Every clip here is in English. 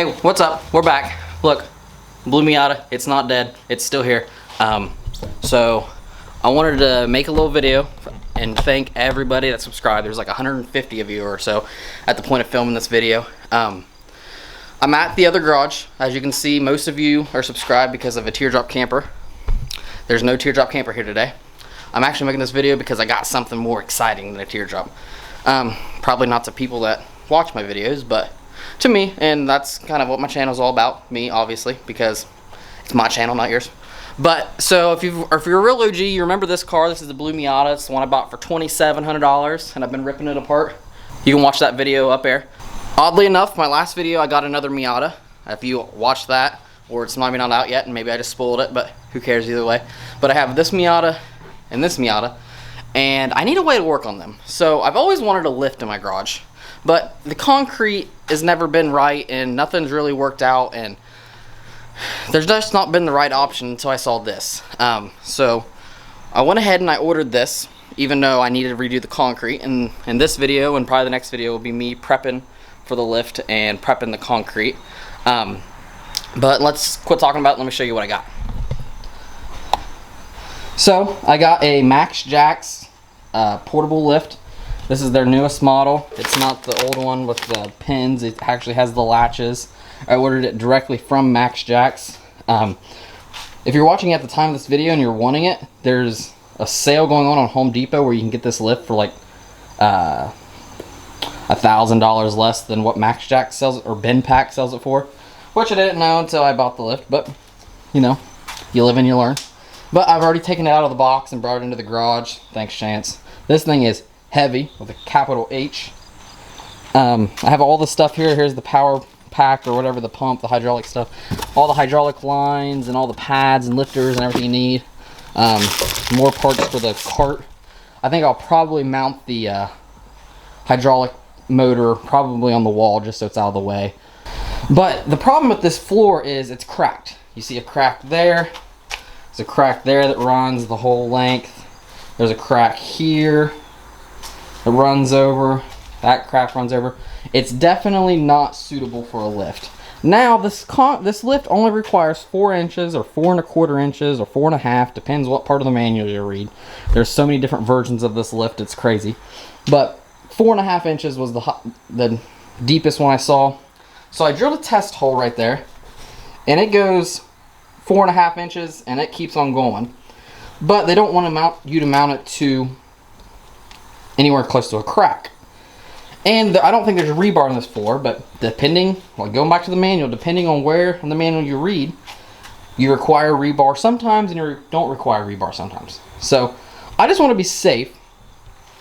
Hey, what's up? We're back. Look, Blue Miata, it's not dead. It's still here. So I wanted to make a little video and thank everybody that subscribed. There's like 150 of you or so at the point of filming this video. I'm at the other garage. As you can see, most of you are subscribed because of a teardrop camper. There's no teardrop camper here today. I'm actually making this video because I got something more exciting than a teardrop. Probably not to people that watch my videos, but to me, and that's kind of what my channel is all about. Me, obviously, because it's my channel, not yours. But so if you're a real OG, you remember this car. This is the Blue Miata. It's the one I bought for $2,700, and I've been ripping it apart. You can watch that video up there. Oddly enough, my last video I got another Miata. If you watch that, or it's maybe not out yet, and maybe I just spoiled it, but who cares either way. But I have this Miata and this Miata, and I need a way to work on them. So I've always wanted a lift in my garage, but the concrete has never been right, and nothing's really worked out, and there's just not been the right option until I saw this. So I went ahead and I ordered this, even though I needed to redo the concrete. And in this video, and probably the next video, will be me prepping for the lift and prepping the concrete. But let's quit talking about it. Let me show you what I got. So I got a MaxJax portable lift. This is their newest model. It's not the old one with the pins. It actually has the latches. I ordered it directly from MaxJax. If you're watching at the time of this video and you're wanting it, there's a sale going on Home Depot where you can get this lift for like $1,000 less than what MaxJax sells it, or benpak sells it for, which I didn't know until I bought the lift. But you know, you live and you learn. But I've already taken it out of the box and brought it into the garage. Thanks, Chance. This thing is heavy with a capital H. I have all the stuff here. Here's the power pack, or whatever, the pump, the hydraulic stuff, all the hydraulic lines and all the pads and lifters and everything you need. More parts for the cart. I think I'll probably mount the hydraulic motor probably on the wall just so it's out of the way. But the problem with this floor is it's cracked. You see a crack there. There's a crack there that runs the whole length. There's a crack here that runs over. That crack runs over. It's definitely not suitable for a lift. Now this lift only requires 4 inches or 4¼ inches or 4½, depends what part of the manual you read. There's so many different versions of this lift, it's crazy. But 4½ inches was the deepest one I saw. So I drilled a test hole right there, and it goes 4½ inches, and it keeps on going. But they don't want you to mount it to anywhere close to a crack. And I don't think there's a rebar on this floor, but depending, like going back to the manual, depending on where in the manual you read, you require rebar sometimes and you don't require rebar sometimes. So I just want to be safe.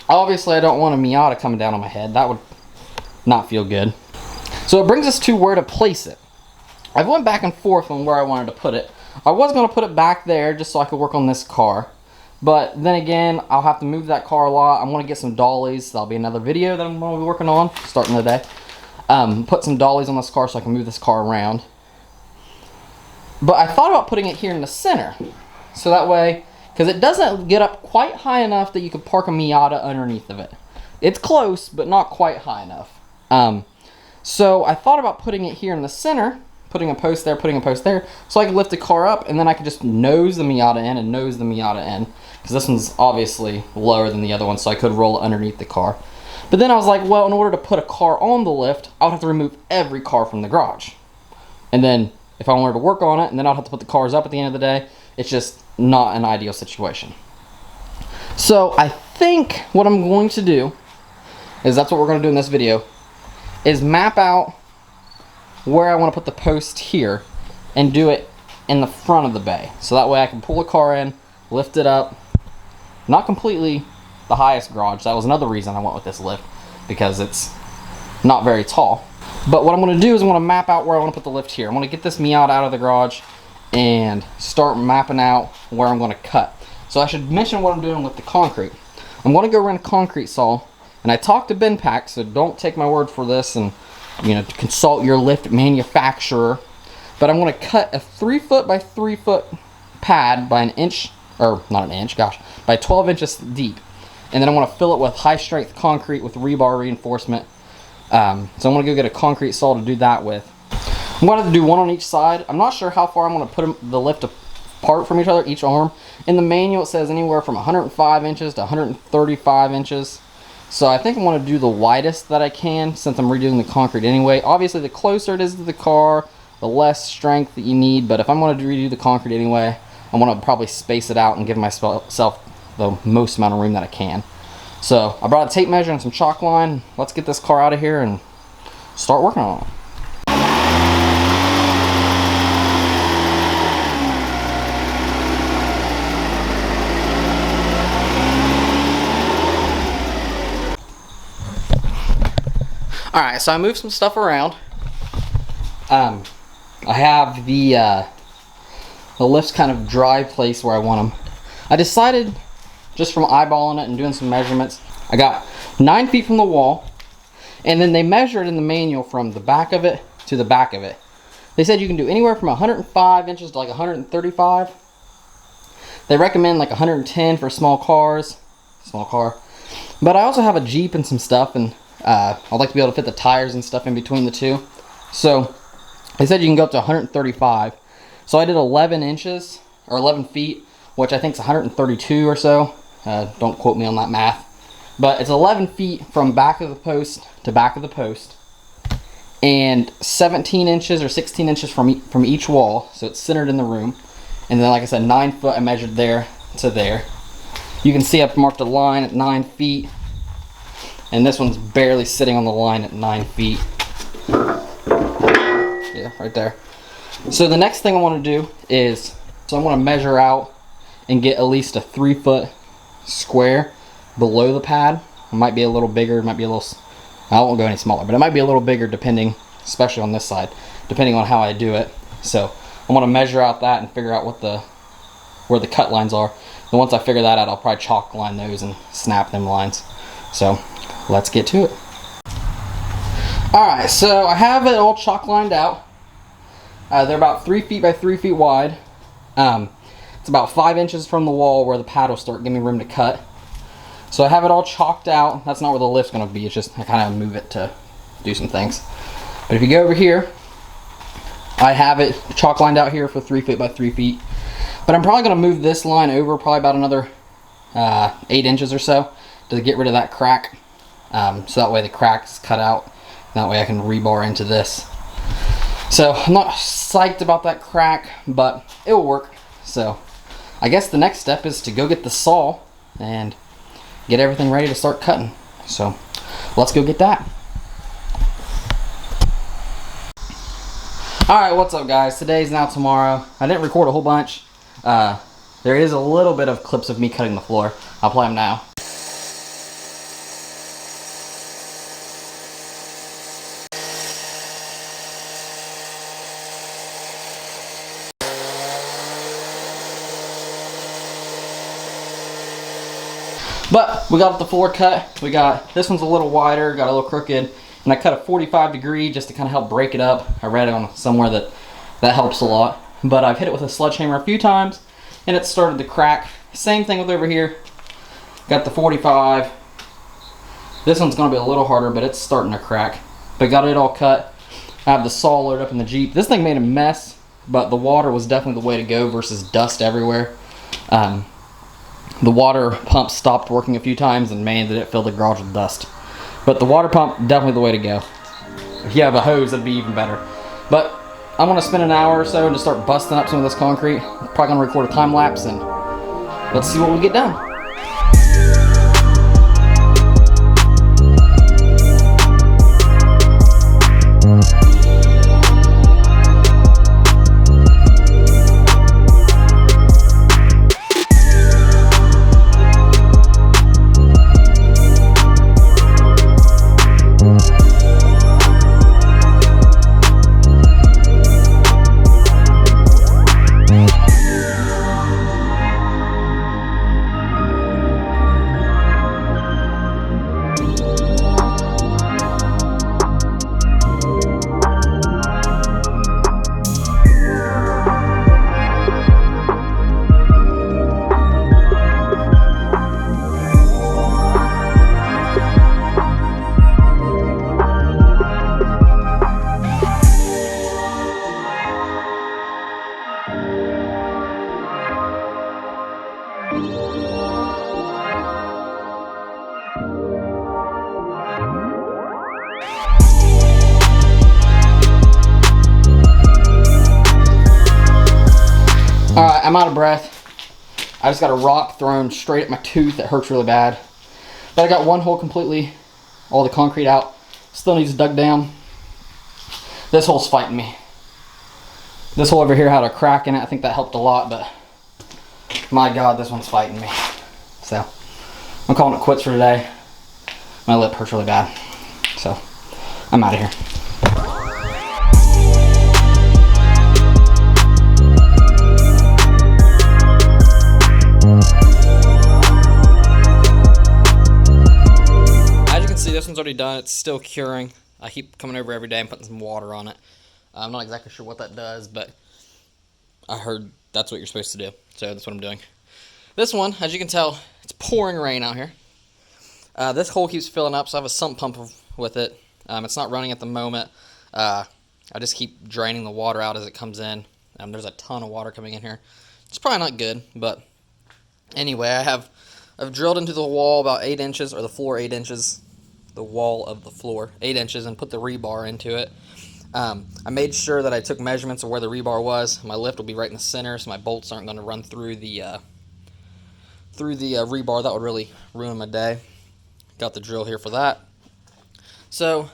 Obviously I don't want a Miata coming down on my head. That would not feel good. So it brings us to where to place it. I went back and forth on where I wanted to put it. I was going to put it back there just so I could work on this car. But then again, I'll have to move that car a lot. I'm going to get some dollies. That'll be another video that I'm going to be working on starting the day. Put some dollies on this car so I can move this car around. But I thought about putting it here in the center. So that way, because it doesn't get up quite high enough that you could park a Miata underneath of it. It's close, but not quite high enough. So I thought about putting it here in the center. Putting a post there, putting a post there, so I could lift the car up, and then I could just nose the Miata in and nose the Miata in, because this one's obviously lower than the other one, so I could roll it underneath the car. But then I was like, well, in order to put a car on the lift, I would have to remove every car from the garage. And then if I wanted to work on it, and then I'd have to put the cars up at the end of the day, it's just not an ideal situation. So I think what I'm going to do, is that's what we're going to do in this video, is map out where I want to put the post here and do it in the front of the bay, so that way I can pull the car in, lift it up. Not completely the highest garage. That was another reason I went with this lift, because it's not very tall. But what I'm going to do is I'm going to map out where I want to put the lift here. I'm going to get this Miata out of the garage and start mapping out where I'm going to cut. So I should mention what I'm doing with the concrete. I'm going to go run a concrete saw, and I talked to benpak, so don't take my word for this and to consult your lift manufacturer. But I'm going to cut a 3-foot by 3-foot pad by an inch, or not an inch, gosh, by 12 inches deep. And then I want to fill it with high strength concrete with rebar reinforcement. So I'm going to go get a concrete saw to do that with. I'm going to do one on each side. I'm not sure how far I'm going to put the lift apart from each other, each arm. In the manual it says anywhere from 105 inches to 135 inches. So I think I want to do the widest that I can since I'm redoing the concrete anyway. Obviously the closer it is to the car, the less strength that you need, but if I'm going to redo the concrete anyway, I want to probably space it out and give myself the most amount of room that I can. So I brought a tape measure and some chalk line. Let's get this car out of here and start working on it. Alright, so I moved some stuff around. I have the lifts kind of dry place where I want them. I decided, just from eyeballing it and doing some measurements, I got 9 feet from the wall, and then they measured in the manual from the back of it to the back of it. They said you can do anywhere from 105 inches to like 135. They recommend like 110 for small car. But I also have a Jeep and some stuff, and I'd like to be able to fit the tires and stuff in between the two. So they said you can go up to 135. So I did 11 inches, or 11 feet, which I think is 132 or so. Don't quote me on that math. But it's 11 feet from back of the post to back of the post. And 17 inches or 16 inches from each wall. So it's centered in the room. And then, like I said, 9 foot I measured there to there. You can see I've marked a line at 9 feet. And this one's barely sitting on the line at 9 feet. Yeah, right there. So the next thing I want to do is, I want to measure out and get at least a 3 foot square below the pad. It might be a little bigger, it might be a little, I won't go any smaller, but it might be a little bigger depending, especially on this side, depending on how I do it. So I want to measure out that and figure out where the cut lines are. And once I figure that out, I'll probably chalk line those and snap them lines. So let's get to it. Alright, so I have it all chalk lined out. They're about 3 feet by 3 feet wide. It's about 5 inches from the wall where the pad will start giving me room to cut. So I have it all chalked out. That's not where the lift's going to be. It's just I kind of move it to do some things. But if you go over here, I have it chalk lined out here for 3 feet by 3 feet. But I'm probably going to move this line over probably about another 8 inches or so to get rid of that crack. So that way the crack's cut out. That way I can rebar into this. So I'm not psyched about that crack, but it will work. So I guess the next step is to go get the saw and get everything ready to start cutting. So let's go get that. Alright, what's up guys? Today's now tomorrow. I didn't record a whole bunch. There is a little bit of clips of me cutting the floor. I'll play them now. But we got the floor cut. We got, this one's a little wider, got a little crooked, and I cut a 45 degree just to kind of help break it up. I read on somewhere that helps a lot. But I've hit it with a sledgehammer a few times, and it started to crack. Same thing with over here. Got the 45. This one's gonna be a little harder, but it's starting to crack. But got it all cut. I have the saw loaded up in the Jeep. This thing made a mess, but the water was definitely the way to go versus dust everywhere. The water pump stopped working a few times, and man, did it fill the garage with dust. But the water pump, definitely the way to go. If you have a hose, that'd be even better. But I'm gonna spend an hour or so to start busting up some of this concrete. I'm probably gonna record a time lapse, and let's see what we get done. Alright, I'm out of breath. I just got a rock thrown straight at my tooth that hurts really bad. But I got one hole completely, all the concrete out. Still needs dug down. This hole's fighting me. This hole over here had a crack in it. I think that helped a lot, but my God, this one's fighting me. So I'm calling it quits for today. My lip hurts really bad. So I'm out of here. As you can see, this one's already done. It's still curing. I keep coming over every day and putting some water on it. I'm not exactly sure what that does, but I heard that's what you're supposed to do. So that's what I'm doing. This one, as you can tell, it's pouring rain out here. This hole keeps filling up, so I have a sump pump with it. It's not running at the moment. I just keep draining the water out as it comes in. There's a ton of water coming in here. It's probably not good, but anyway, I've drilled into the wall about 8 inches, or the floor 8 inches, the wall of the floor 8 inches, and put the rebar into it. I made sure that I took measurements of where the rebar was. My lift will be right in the center, so my bolts aren't going to run through the rebar. That would really ruin my day. Got the drill here for that. So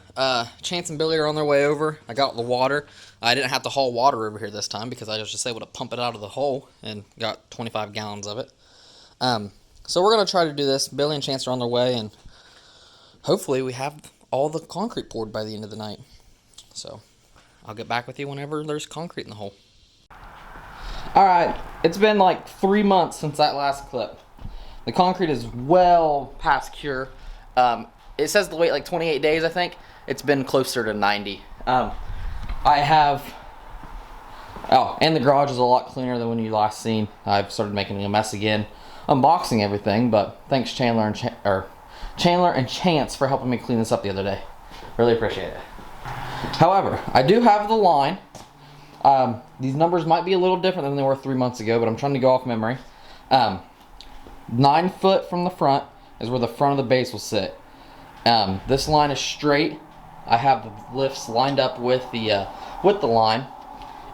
Chance and Billy are on their way over. I got the water. I didn't have to haul water over here this time because I was just able to pump it out of the hole and got 25 gallons of it. So we're going to try to do this. Billy and Chance are on their way, and hopefully we have all the concrete poured by the end of the night. So I'll get back with you whenever there's concrete in the hole. Alright, it's been like 3 months since that last clip. The concrete is well past cure. It says to wait like 28 days, I think. It's been closer to 90. And the garage is a lot cleaner than when you last seen. I've started making a mess again, unboxing everything, but thanks Chandler and Chance for helping me clean this up the other day. Really appreciate it. However, I do have the line. These numbers might be a little different than they were 3 months ago, but I'm trying to go off memory. 9 foot from the front is where the front of the base will sit. This line is straight. I have the lifts lined up with the line,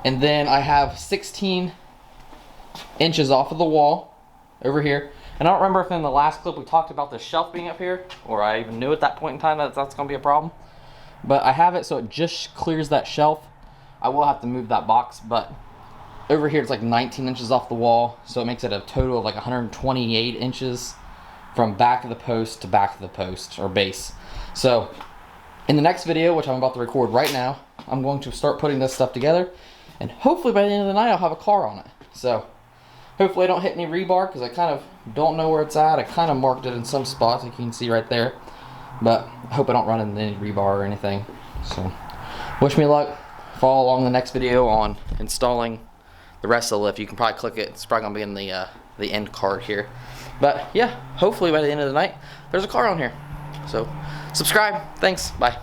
and then I have 16 inches off of the wall over here. And I don't remember if in the last clip we talked about the shelf being up here, or I even knew at that point in time that that's going to be a problem. But I have it so it just clears that shelf. I will have to move that box, but over here it's like 19 inches off the wall, so it makes it a total of like 128 inches from back of the post to back of the post, or base. So in the next video, which I'm about to record right now, I'm going to start putting this stuff together, and hopefully by the end of the night I'll have a car on it. So hopefully I don't hit any rebar, because I kind of don't know where it's at. I kind of marked it in some spots, like you can see right there, but I hope I don't run into any rebar or anything. So wish me luck. Follow along the next video on installing the rest of the lift. You can probably click it. It's probably going to be in the end card here. But yeah, hopefully by the end of the night, there's a car on here. So subscribe. Thanks. Bye.